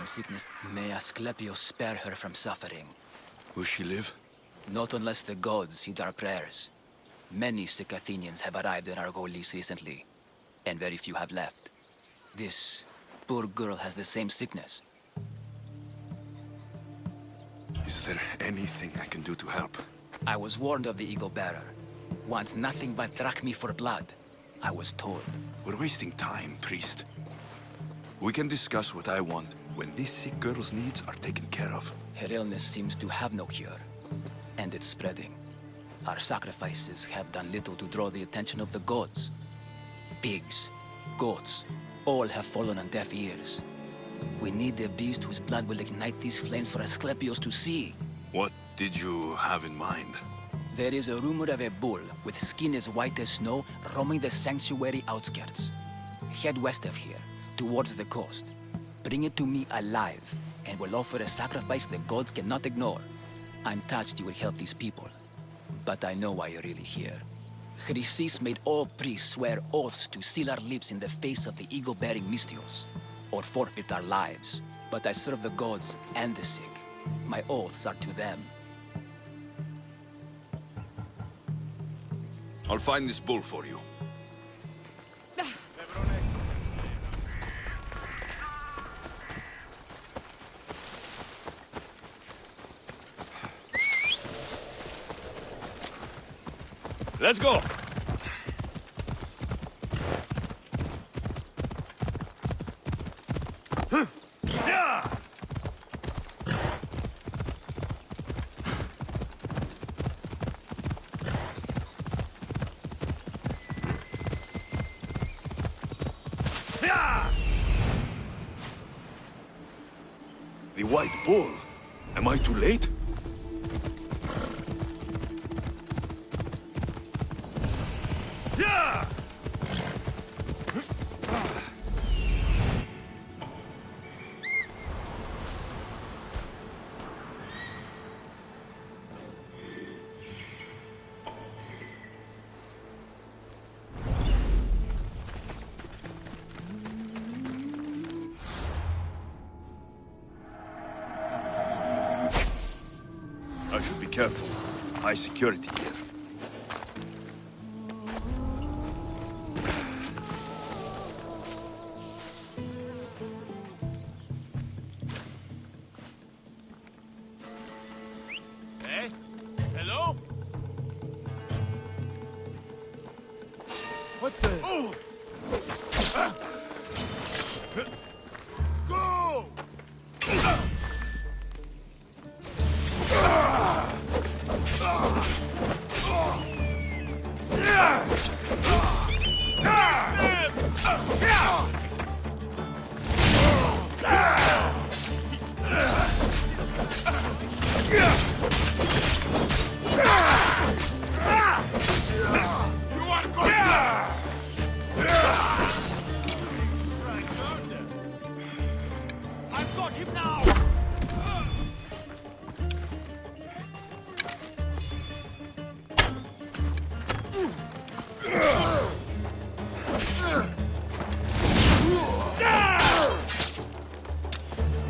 sickness. May Asclepius spare her from suffering. Will she live? Not unless the gods heed our prayers. Many sick Athenians have arrived in Argolis recently, and very few have left. This poor girl has the same sickness. Is there anything I can do to help? I was warned of the Eagle Bearer. Wants nothing but drachmi for blood. I was told. We're wasting time, priest. We can discuss what I want when this sick girl's needs are taken care of. Her illness seems to have no cure, and it's spreading. Our sacrifices have done little to draw the attention of the gods. Pigs, goats, all have fallen on deaf ears. We need a beast whose blood will ignite these flames for Asclepius to see. What did you have in mind? There is a rumor of a bull with skin as white as snow roaming the sanctuary outskirts. Head west of here, towards the coast. Bring it to me alive, and we'll offer a sacrifice the gods cannot ignore. I'm touched you will help these people, but I know why you're really here. Chrysis made all priests swear oaths to seal our lips in the face of the eagle-bearing Mystios, or forfeit our lives. But I serve the gods and the sick. My oaths are to them. I'll find this bull for you. Let's go! The white bull. Am I too late? I should be careful. High security here. Hey? Hello? What the? Oh! Go! I've got him now!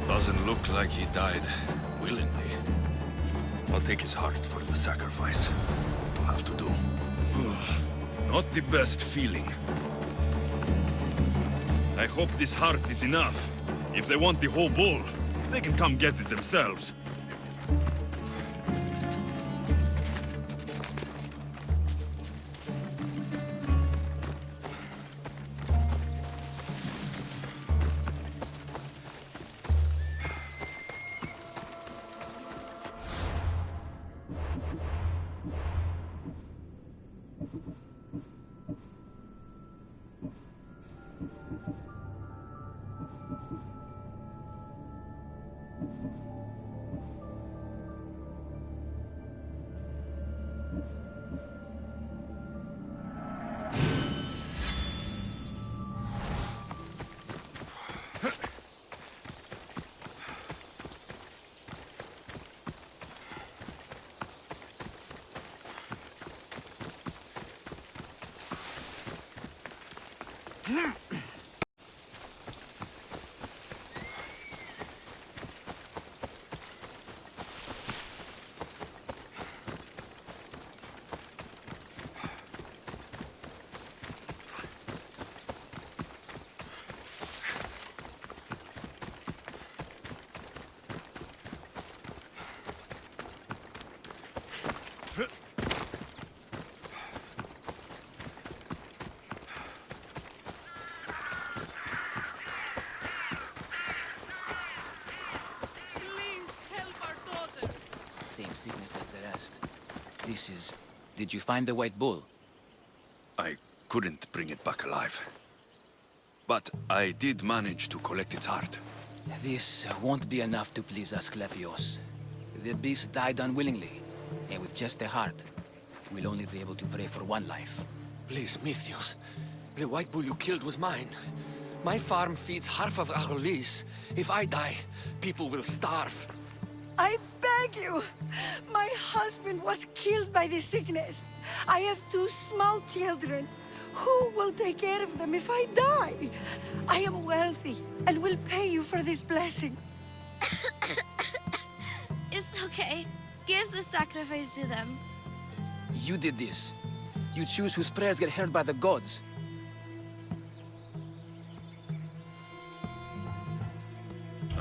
Doesn't look like he died willingly. I'll take his heart for the sacrifice. I'll have to do. Not the best feeling. I hope this heart is enough. If they want the whole bull, they can come get it themselves. Did you find the white bull? I couldn't bring it back alive. But I did manage to collect its heart. This won't be enough to please Asclepios. The beast died unwillingly, and with just the heart, we'll only be able to pray for one life. Please, Mythios. The white bull you killed was mine. My farm feeds half of Arolis. If I die, people will starve. I beg you! My husband was killed by the sickness. I have 2 small children. Who will take care of them if I die? I am wealthy and will pay you for this blessing. It's okay. Give the sacrifice to them. You did this. You choose whose prayers get heard by the gods.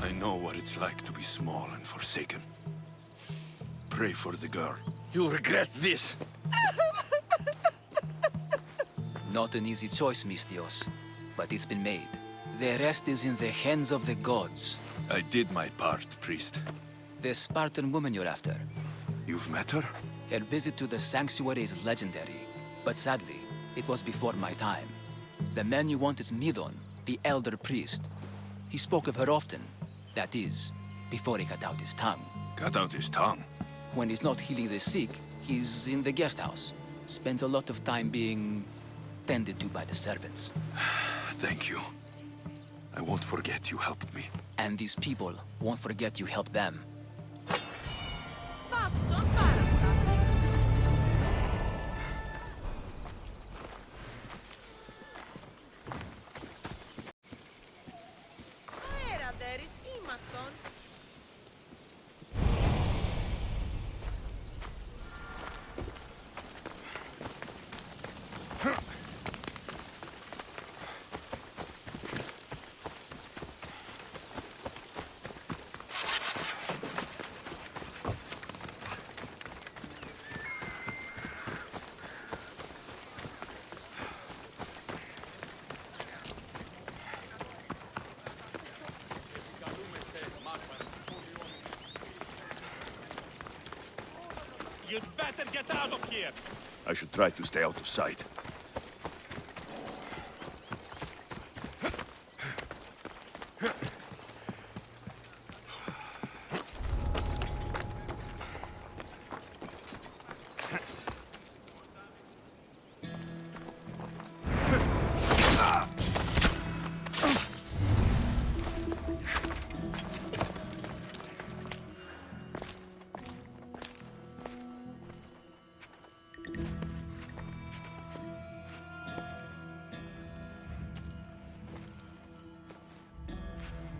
I know what it's like to be small and forsaken. Pray for the girl. You'll regret this. Not an easy choice, Mystios, but it's been made. The rest is in the hands of the gods. I did my part, priest. The Spartan woman you're after. You've met her? Her visit to the sanctuary is legendary, but sadly, it was before my time. The man you want is Midon, the elder priest. He spoke of her often. That is, before he cut out his tongue. Cut out his tongue? When he's not healing the sick, he's in the guest house. Spends a lot of time being tended to by the servants. Thank you. I won't forget you helped me. And these people won't forget you helped them. You'd better get out of here! I should try to stay out of sight.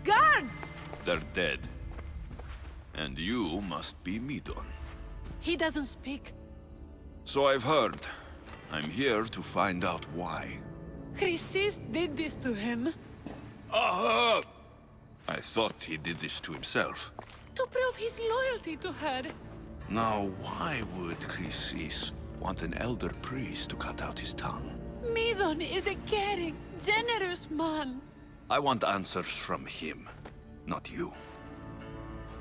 Guards! They're dead. And you must be Midon. He doesn't speak. So I've heard. I'm here to find out why. Chrysis did this to him. Aha! I thought he did this to himself. To prove his loyalty to her. Now, why would Chrysis want an elder priest to cut out his tongue? Midon is a caring, generous man. I want answers from him, not you.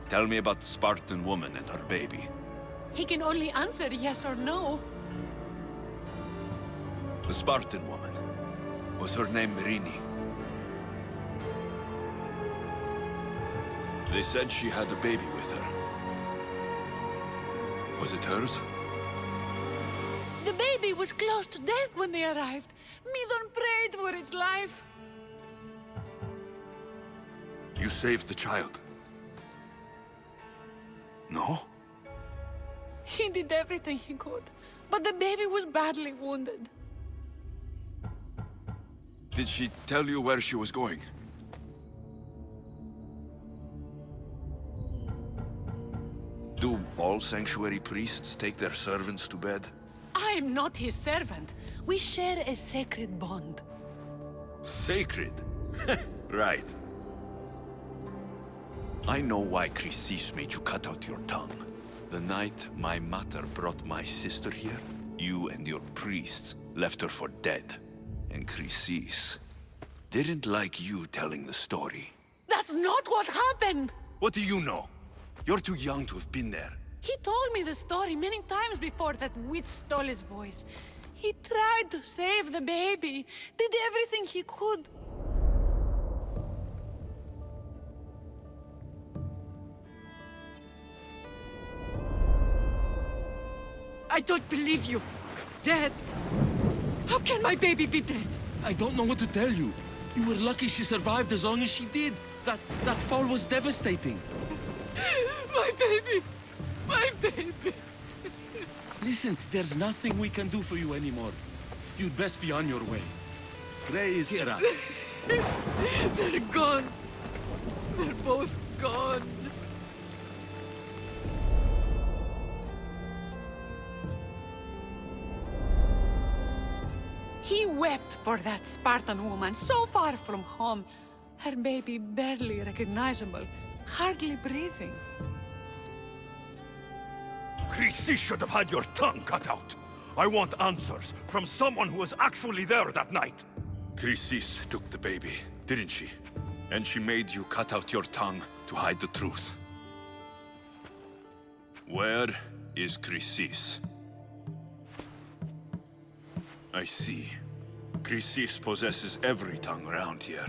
Tell me about the Spartan woman and her baby. He can only answer yes or no. The Spartan woman. Was her name Merini? They said she had a baby with her. Was it hers? The baby was close to death when they arrived. Midon prayed for its life. You saved the child? No? He did everything he could, but the baby was badly wounded. Did she tell you where she was going? Do all sanctuary priests take their servants to bed? I'm not his servant. We share a sacred bond. Sacred? Right. I know why Chrysis made you cut out your tongue. The night my mater brought my sister here, you and your priests left her for dead. And Chrysis didn't like you telling the story. That's not what happened! What do you know? You're too young to have been there. He told me the story many times before that witch stole his voice. He tried to save the baby, did everything he could. I don't believe you. Dead? How can my baby be dead? I don't know what to tell you. You were lucky she survived as long as she did. That fall was devastating. My baby! My baby! Listen, there's nothing we can do for you anymore. You'd best be on your way. Praise Hera. They're gone. They're both gone. He wept for that Spartan woman so far from home. Her baby barely recognizable, hardly breathing. Chrissy should have had your tongue cut out. I want answers from someone who was actually there that night. Chrysis took the baby, didn't she? And she made you cut out your tongue to hide the truth. Where is Chrysis? I see. Chrysis possesses every tongue around here.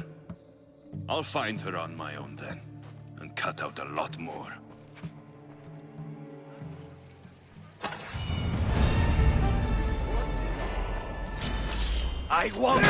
I'll find her on my own then, and cut out a lot more. I want...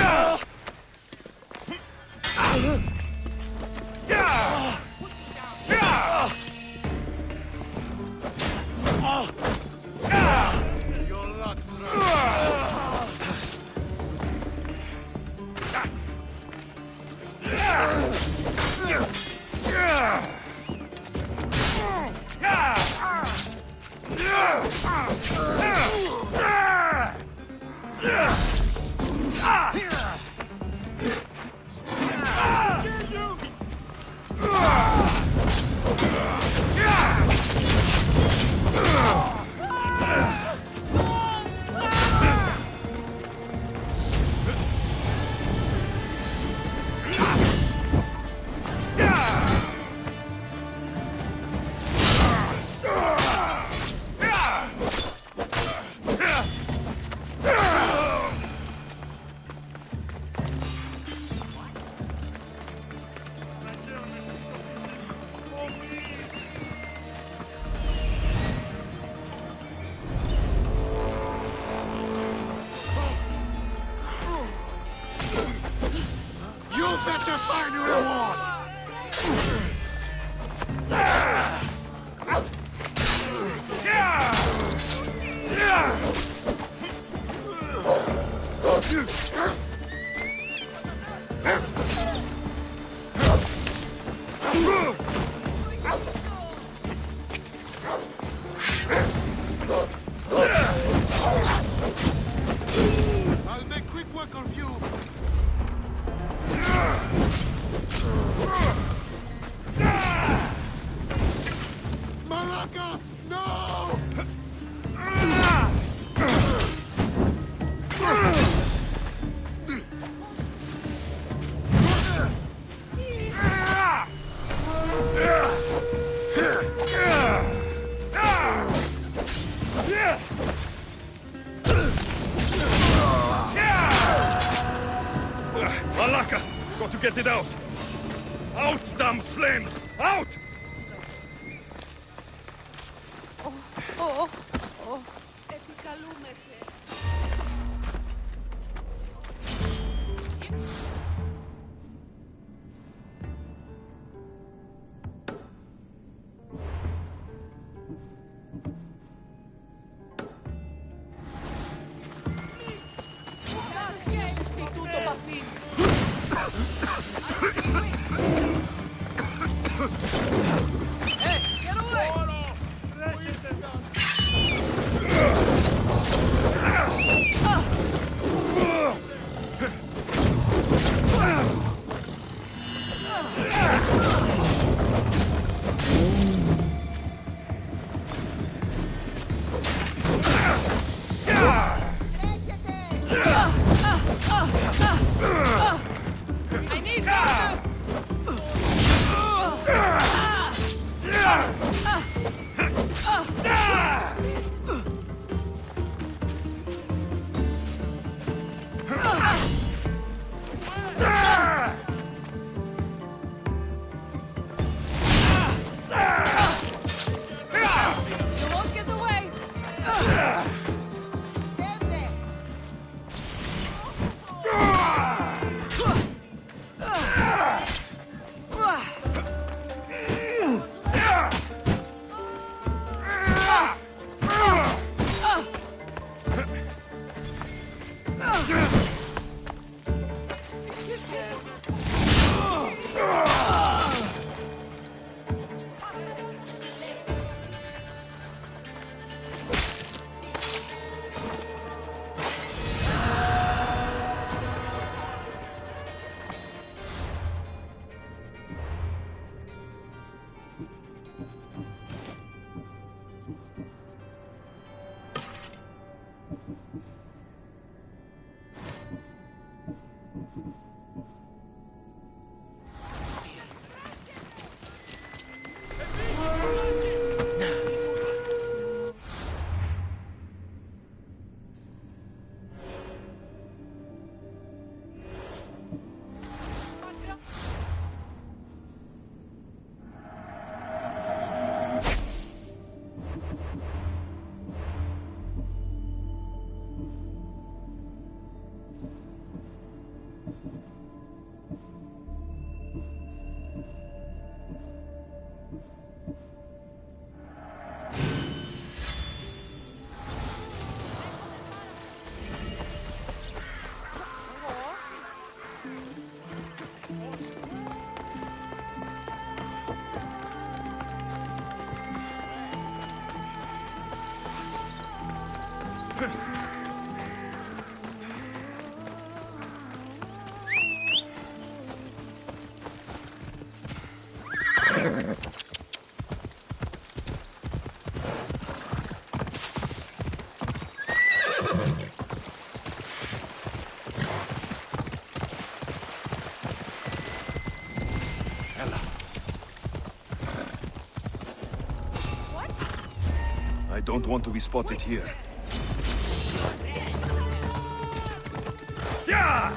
I'll make quick work of you. Malaka, no! Malaka! Got to get it out! Out, damn flames! Out! Επικαλούμε σε. Τούτο παθήν. Get away! I need water! I don't want to be spotted here. Yeah!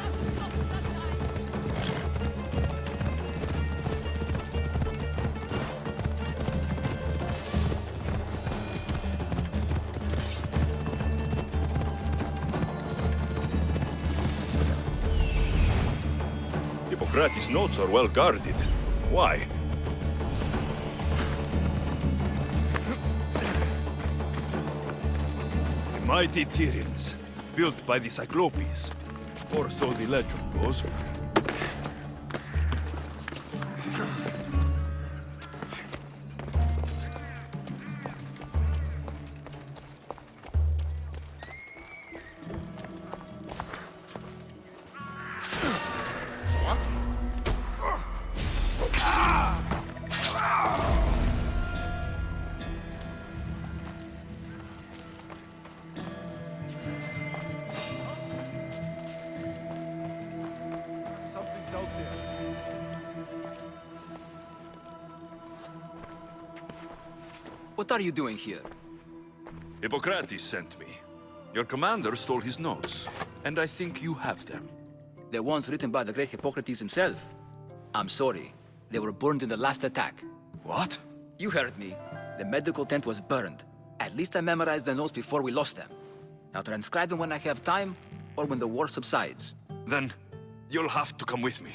Hippocrates' notes are well guarded. Why? Mighty Tyrians, built by the Cyclopes, or so the legend goes. What are you doing here? Hippocrates sent me. Your commander stole his notes, and I think you have them. The ones written by the great Hippocrates himself. I'm sorry. They were burned in the last attack. What? You heard me. The medical tent was burned. At least I memorized the notes before we lost them. I'll transcribe them when I have time, or when the war subsides. Then, you'll have to come with me.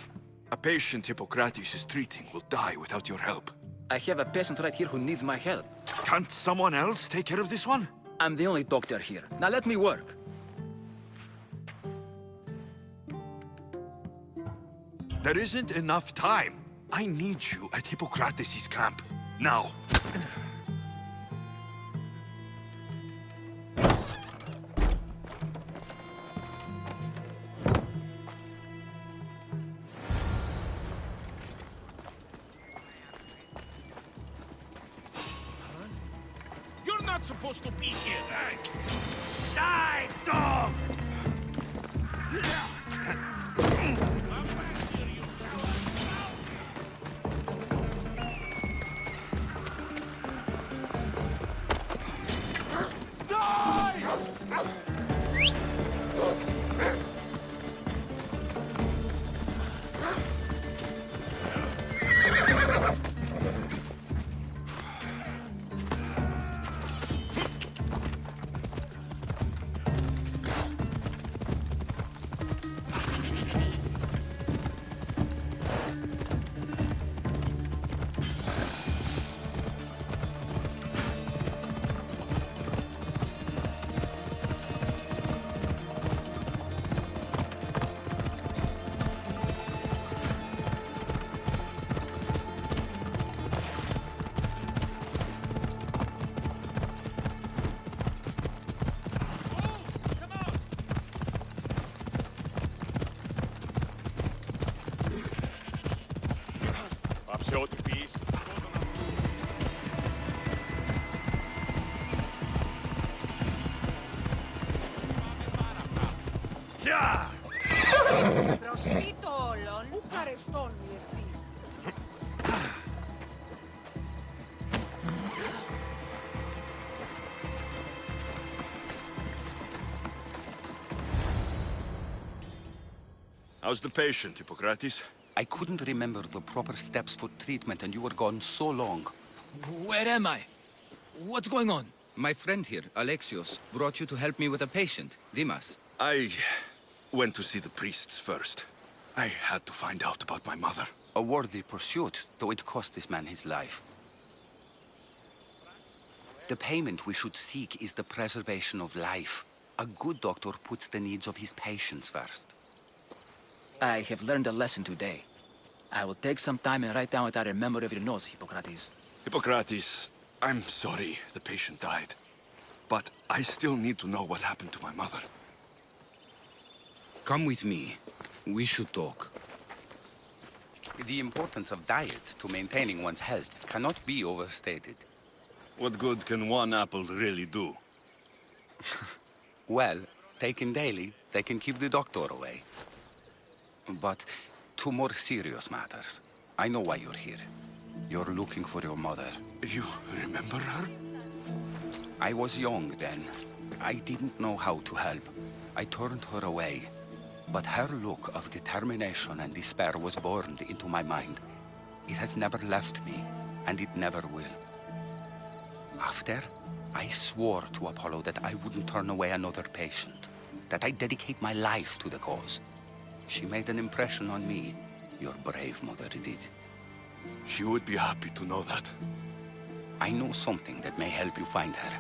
A patient Hippocrates is treating will die without your help. I have a patient right here who needs my help. Can't someone else take care of this one? I'm the only doctor here. Now let me work. There isn't enough time. I need you at Hippocrates' camp. Now. You're not supposed to be here. Die, dog! Προστίτω όλων, ου παρεστών μη εστί. How's the patient, Hippocrates? I couldn't remember the proper steps for treatment and you were gone so long. Where am I? What's going on? My friend here, Alexios, brought you to help me with a patient, Dimas. I went to see the priests first. I had to find out about my mother. A worthy pursuit, though it cost this man his life. The payment we should seek is the preservation of life. A good doctor puts the needs of his patients first. I have learned a lesson today. I will take some time and write down what I remember of your notes, Hippocrates. Hippocrates, I'm sorry the patient died. But I still need to know what happened to my mother. Come with me. We should talk. The importance of diet to maintaining one's health cannot be overstated. What good can one apple really do? Well, taken daily, they can keep the doctor away. But to more serious matters, I know why you're here. You're looking for your mother. You remember her? I was young then. I didn't know how to help. I turned her away. But her look of determination and despair was burned into my mind. It has never left me, and it never will. After, I swore to Apollo that I wouldn't turn away another patient, that I'd dedicate my life to the cause. She made an impression on me. Your brave mother did. She would be happy to know that. I know something that may help you find her.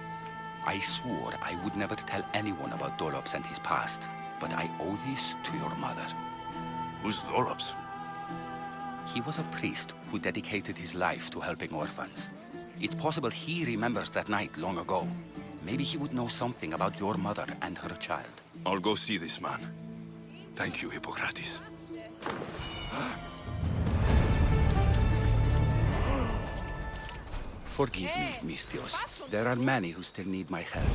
I swore I would never tell anyone about Dolops and his past, but I owe this to your mother. Who's Dolops? He was a priest who dedicated his life to helping orphans. It's possible he remembers that night long ago. Maybe he would know something about your mother and her child. I'll go see this man. Thank you, Hippocrates. Forgive me, Mystios. There are many who still need my help.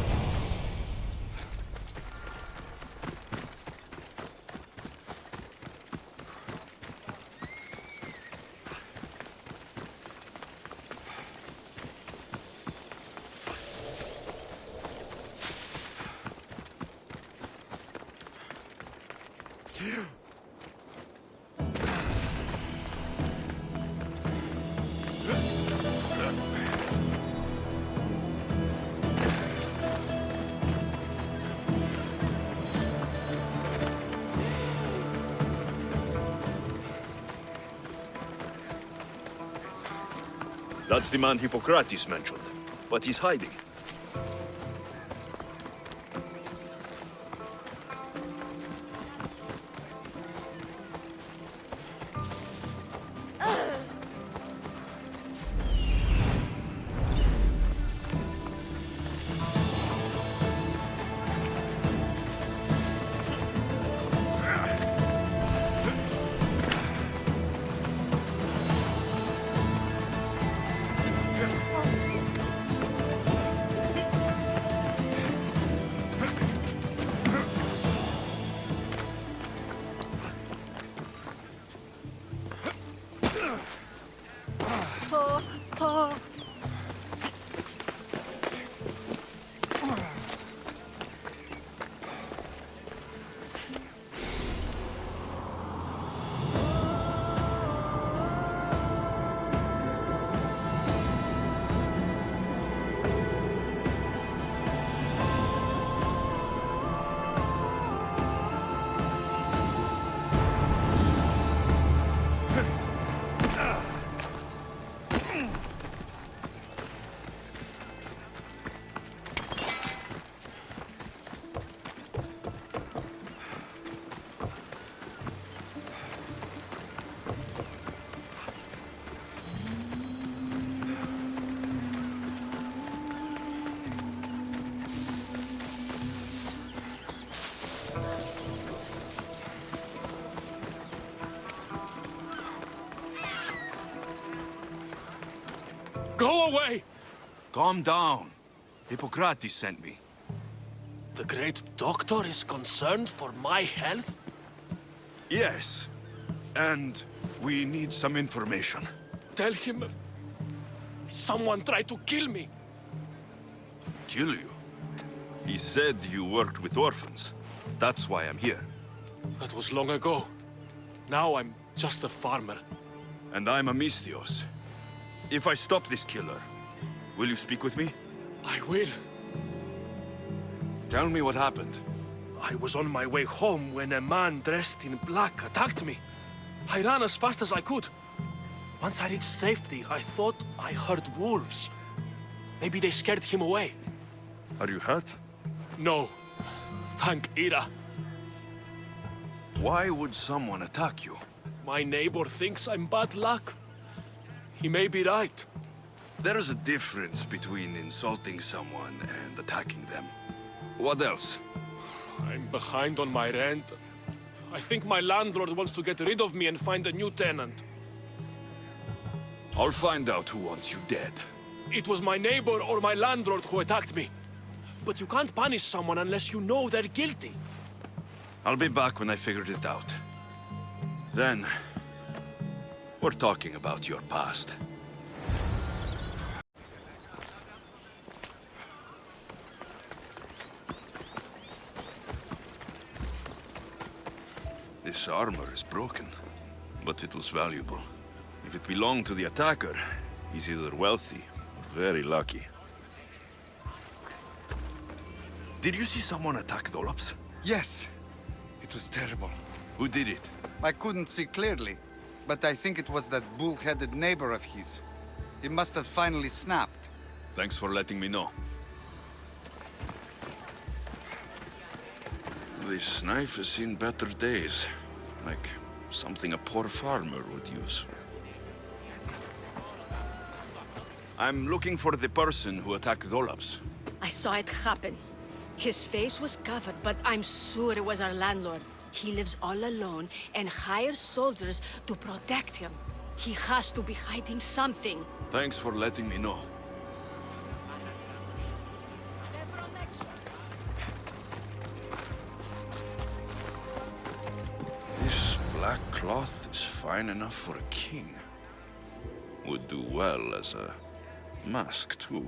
That's the man Hippocrates mentioned, but he's hiding. Go away! Calm down. Hippocrates sent me. The great doctor is concerned for my health? Yes. And we need some information. Tell him... someone tried to kill me. Kill you? He said you worked with orphans. That's why I'm here. That was long ago. Now I'm just a farmer. And I'm Amistios. If I stop this killer, will you speak with me? I will. Tell me what happened. I was on my way home when a man dressed in black attacked me. I ran as fast as I could. Once I reached safety, I thought I heard wolves. Maybe they scared him away. Are you hurt? No. Thank Ira. Why would someone attack you? My neighbor thinks I'm bad luck. He may be right. There is a difference between insulting someone and attacking them. What else? I'm behind on my rent. I think my landlord wants to get rid of me and find a new tenant. I'll find out who wants you dead. It was my neighbor or my landlord who attacked me. But you can't punish someone unless you know they're guilty. I'll be back when I figured it out. Then, we're talking about your past. This armor is broken, but it was valuable. If it belonged to the attacker, he's either wealthy or very lucky. Did you see someone attack Dolops? Yes. It was terrible. Who did it? I couldn't see clearly, but I think it was that bull-headed neighbor of his. He must have finally snapped. Thanks for letting me know. This knife has seen better days. Like something a poor farmer would use. I'm looking for the person who attacked Dolops. I saw it happen. His face was covered, but I'm sure it was our landlord. He lives all alone and hires soldiers to protect him. He has to be hiding something. Thanks for letting me know. This black cloth is fine enough for a king. Would do well as a mask, too.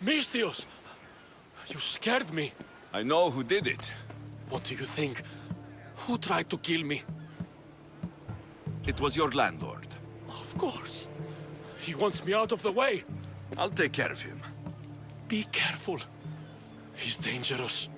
Mistios! You scared me. I know who did it. What do you think? Who tried to kill me? It was your landlord. Of course. He wants me out of the way. I'll take care of him. Be careful. He's dangerous.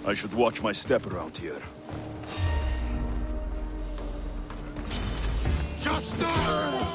I should watch my step around here. Just now!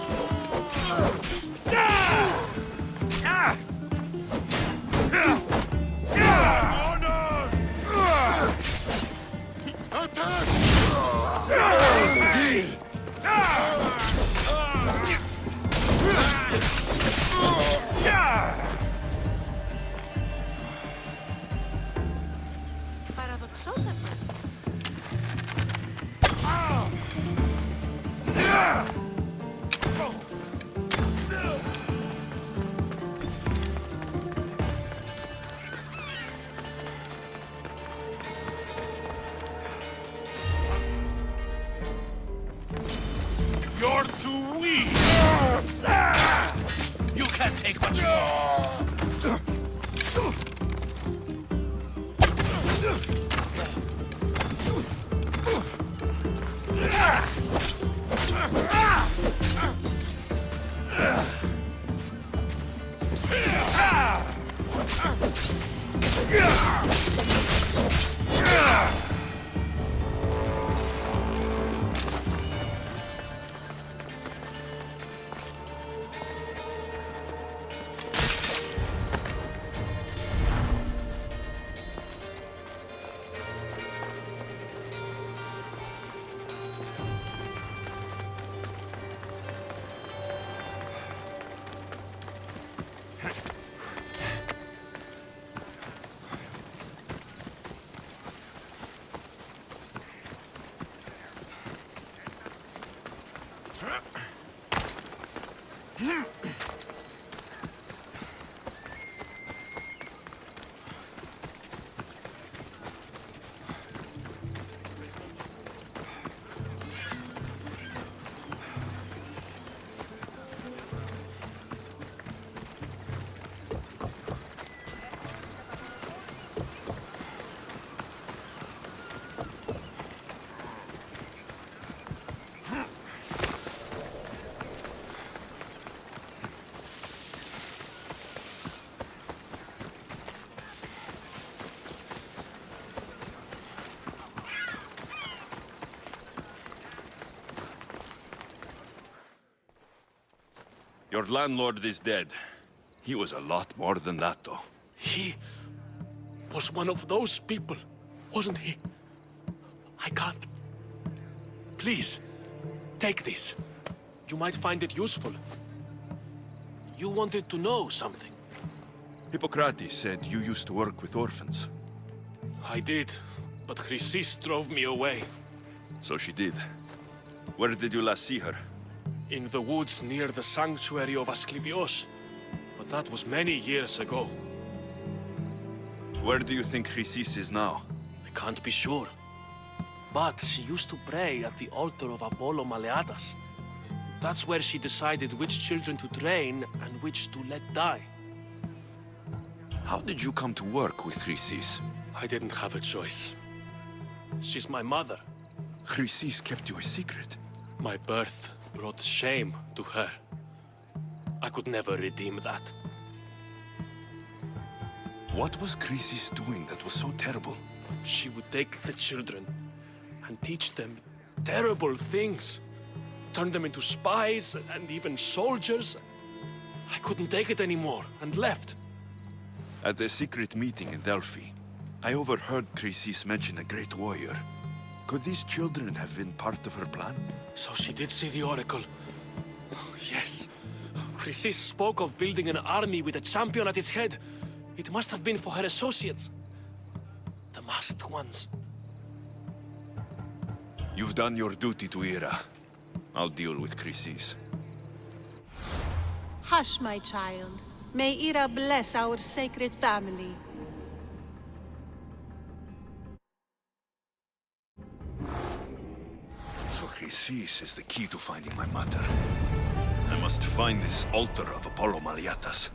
Your landlord is dead. He was a lot more than that, though. He was one of those people, wasn't he? I can't. Please, take this. You might find it useful. You wanted to know something. Hippocrates said you used to work with orphans. I did, but Chrysis drove me away. So she did. Where did you last see her? In the woods near the sanctuary of Asclepios. But that was many years ago. Where do you think Chrysis is now? I can't be sure. But she used to pray at the altar of Apollo Maleatas. That's where she decided which children to train and which to let die. How did you come to work with Chrysis? I didn't have a choice. She's my mother. Chrysis kept you a secret. My birth brought shame to her. I could never redeem that. What was Chrysis doing that was so terrible? She would take the children and teach them terrible things. Turn them into spies and even soldiers. I couldn't take it anymore and left. At a secret meeting in Delphi, I overheard Chrysis mention a great warrior. Could these children have been part of her plan? So she did see the oracle. Yes. Chrysis spoke of building an army with a champion at its head. It must have been for her associates. The masked ones. You've done your duty to Ira. I'll deal with Chrysis. Hush, my child. May Ira bless our sacred family. So Chrysis is the key to finding my mother. I must find this altar of Apollo Maleatas.